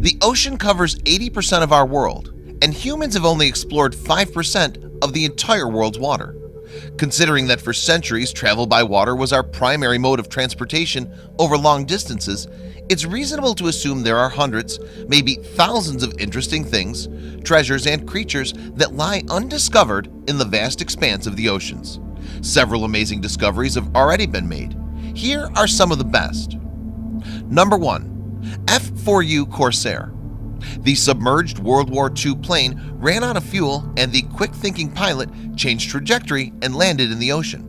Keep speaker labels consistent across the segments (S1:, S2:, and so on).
S1: The ocean covers 80% of our world, and humans have only explored 5% of the entire world's water. Considering that for centuries travel by water was our primary mode of transportation over long distances, it's reasonable to assume there are hundreds, maybe thousands of interesting things, treasures, and creatures that lie undiscovered in the vast expanse of the oceans. Several amazing discoveries have already been made. Here are some of the best. Number 1. F-4U Corsair. The submerged World War II plane ran out of fuel, and the quick-thinking pilot changed trajectory and landed in the ocean.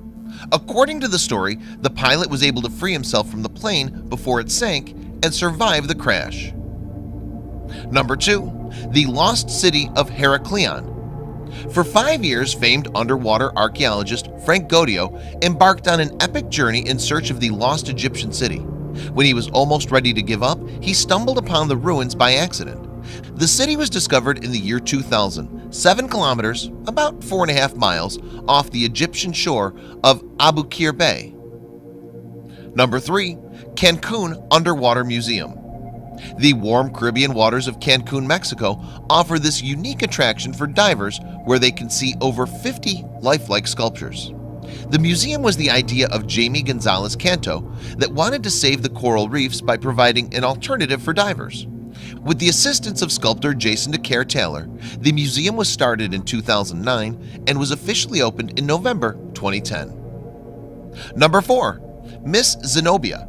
S1: According to the story, the pilot was able to free himself from the plane before it sank and survive the crash. Number 2. The Lost City of Heraklion. For 5 years, famed underwater archaeologist Frank Goddio embarked on an epic journey in search of the lost Egyptian city. When he was almost ready to give up, he stumbled upon the ruins by accident. The city was discovered in the year 2000, 7 kilometers, about 4.5 miles, off the Egyptian shore of Abu Qir Bay. Number 3. Cancun Underwater Museum. The warm Caribbean waters of Cancun, Mexico offer this unique attraction for divers where they can see over 50 lifelike sculptures. The museum was the idea of Jamie Gonzalez Canto that wanted to save the coral reefs by providing an alternative for divers. With the assistance of sculptor Jason DeCare Taylor, the museum was started in 2009 and was officially opened in November 2010. Number 4. Miss Zenobia.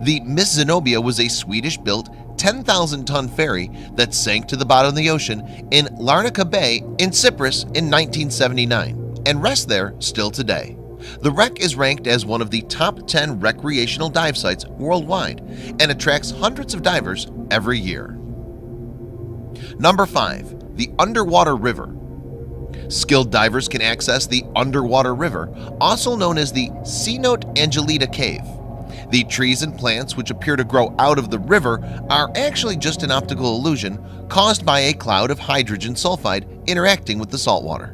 S1: The Miss Zenobia was a Swedish-built 10,000-ton ferry that sank to the bottom of the ocean in Larnaca Bay in Cyprus in 1979 and rests there still today. The wreck is ranked as one of the top 10 recreational dive sites worldwide and attracts hundreds of divers every year. Number 5. The Underwater River. Skilled divers can access the underwater river, also known as the Cenote Angelita Cave. The trees and plants which appear to grow out of the river are actually just an optical illusion caused by a cloud of hydrogen sulfide interacting with the salt water.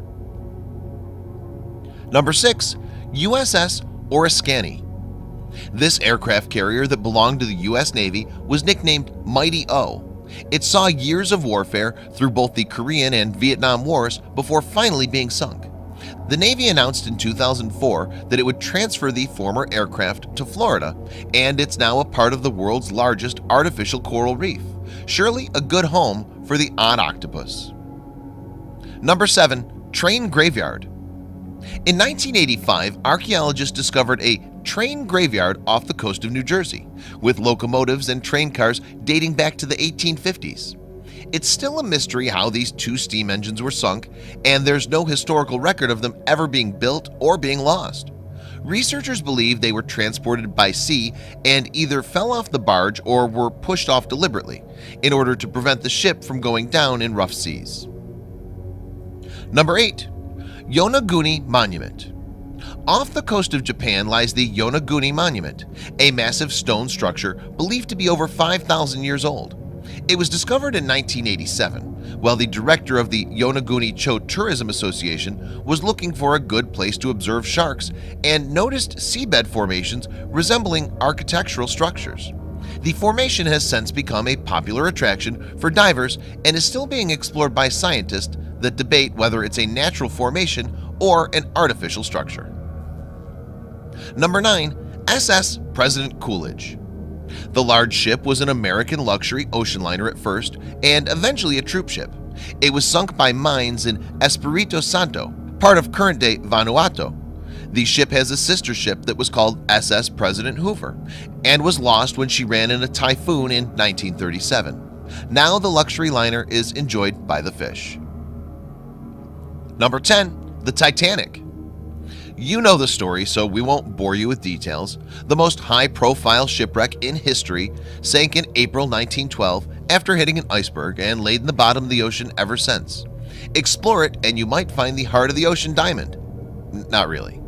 S1: Number 6. USS Oriskany. This aircraft carrier that belonged to the US Navy was nicknamed Mighty O. It saw years of warfare through both the Korean and Vietnam Wars before finally being sunk. The Navy announced in 2004 that it would transfer the former aircraft to Florida, and it's now a part of the world's largest artificial coral reef. Surely a good home for the odd octopus. Number 7. Train Graveyard. In 1985, archaeologists discovered a train graveyard off the coast of New Jersey, with locomotives and train cars dating back to the 1850s. It's still a mystery how these 2 steam engines were sunk, and there's no historical record of them ever being built or being lost. Researchers believe they were transported by sea and either fell off the barge or were pushed off deliberately in order to prevent the ship from going down in rough seas. Number 8. Yonaguni Monument. Off the coast of Japan lies the Yonaguni Monument, a massive stone structure believed to be over 5,000 years old. It was discovered in 1987, while the director of the Yonaguni Cho Tourism Association was looking for a good place to observe sharks and noticed seabed formations resembling architectural structures. The formation has since become a popular attraction for divers and is still being explored by scientists that debate whether it's a natural formation or an artificial structure. Number 9. SS President Coolidge. The large ship was an American luxury ocean liner at first and eventually a troop ship. It was sunk by mines in Espiritu Santo, part of current-day Vanuatu. The ship has a sister ship that was called SS President Hoover and was lost when she ran in a typhoon in 1937. Now the luxury liner is enjoyed by the fish. Number 10. The Titanic. You know the story, so we won't bore you with details. The most high-profile shipwreck in history sank in April 1912 after hitting an iceberg and laid in the bottom of the ocean ever since. Explore it and you might find the heart of the ocean diamond. Not really.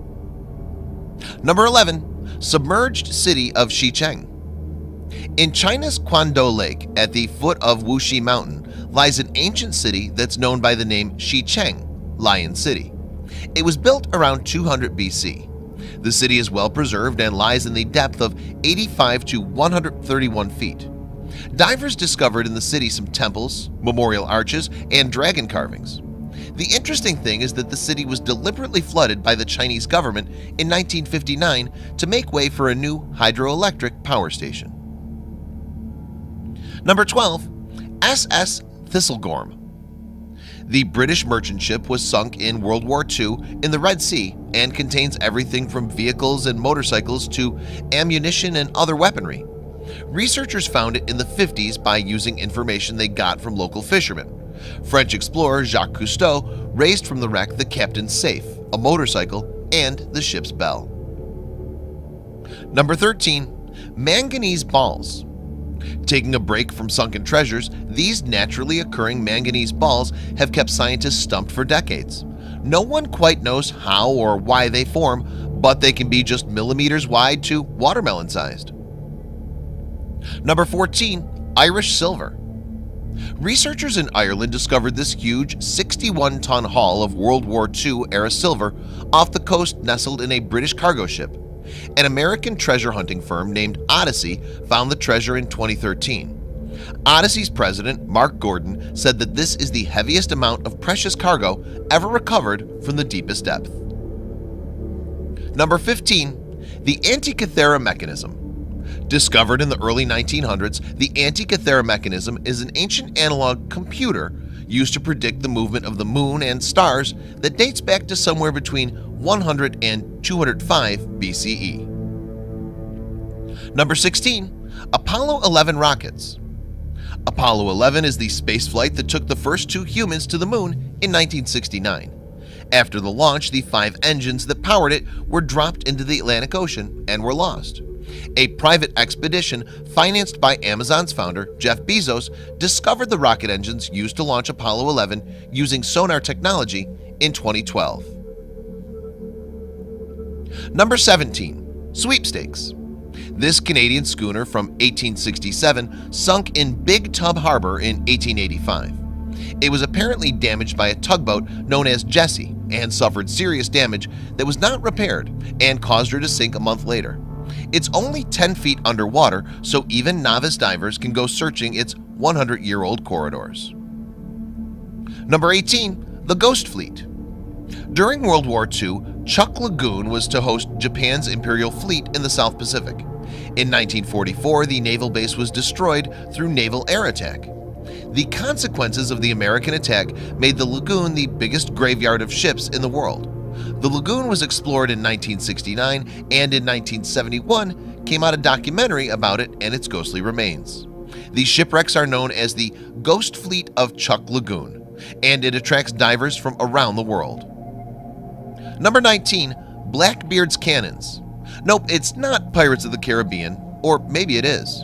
S1: Number 11. Submerged City of Xicheng. In China's Quandao Lake at the foot of Wuxi Mountain lies an ancient city that's known by the name Xicheng, Lion City. It was built around 200 BC. The city is well preserved and lies in the depth of 85 to 131 feet. Divers discovered in the city some temples, memorial arches, and dragon carvings. The interesting thing is that the city was deliberately flooded by the Chinese government in 1959 to make way for a new hydroelectric power station. Number 12. SS Thistlegorm. The British merchant ship was sunk in World War II in the Red Sea and contains everything from vehicles and motorcycles to ammunition and other weaponry. Researchers found it in the 50s by using information they got from local fishermen. French explorer Jacques Cousteau raised from the wreck the captain's safe, a motorcycle, and the ship's bell. Number 13. Manganese balls. Taking a break from sunken treasures, these naturally occurring manganese balls have kept scientists stumped for decades. No one quite knows how or why they form, but they can be just millimeters wide to watermelon sized. Number 14. Irish silver. Researchers in Ireland discovered this huge 61-ton haul of World War II era silver off the coast nestled in a British cargo ship. An American treasure hunting firm named Odyssey found the treasure in 2013. Odyssey's president, Mark Gordon, said that this is the heaviest amount of precious cargo ever recovered from the deepest depth. Number 15. The Antikythera mechanism. Discovered in the early 1900s, the Antikythera mechanism is an ancient analog computer used to predict the movement of the moon and stars that dates back to somewhere between 100 and 205 BCE. Number 16. Apollo 11 rockets. Apollo 11 is the spaceflight that took the first 2 humans to the moon in 1969. After the launch, the 5 engines that powered it were dropped into the Atlantic Ocean and were lost. A private expedition financed by Amazon's founder, Jeff Bezos, discovered the rocket engines used to launch Apollo 11 using sonar technology in 2012. Number 17. Sweepstakes. This Canadian schooner from 1867 sunk in Big Tub Harbor in 1885. It was apparently damaged by a tugboat known as Jessie and suffered serious damage that was not repaired and caused her to sink a month later. It's only 10 feet underwater, so even novice divers can go searching its 100-year-old corridors. Number 18. The Ghost Fleet. During World War II, Chuuk Lagoon was to host Japan's Imperial Fleet in the South Pacific. In 1944, the naval base was destroyed through naval air attack. The consequences of the American attack made the lagoon the biggest graveyard of ships in the world. The lagoon was explored in 1969, and in 1971 came out a documentary about it and its ghostly remains. These shipwrecks are known as the Ghost Fleet of Chuuk Lagoon, and it attracts divers from around the world. Number 19. Blackbeard's Cannons. Nope, it's not Pirates of the Caribbean, or maybe it is.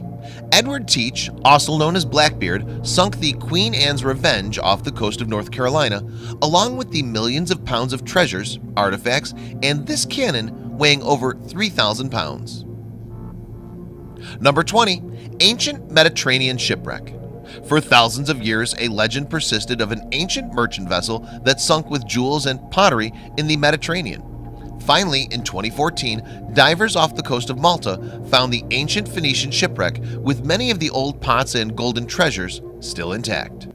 S1: Edward Teach, also known as Blackbeard, sunk the Queen Anne's Revenge off the coast of North Carolina, along with the millions of pounds of treasures, artifacts, and this cannon weighing over 3,000 pounds. Number 20. Ancient Mediterranean Shipwreck. For thousands of years, a legend persisted of an ancient merchant vessel that sunk with jewels and pottery in the Mediterranean. Finally, in 2014, divers off the coast of Malta found the ancient Phoenician shipwreck with many of the old pots and golden treasures still intact.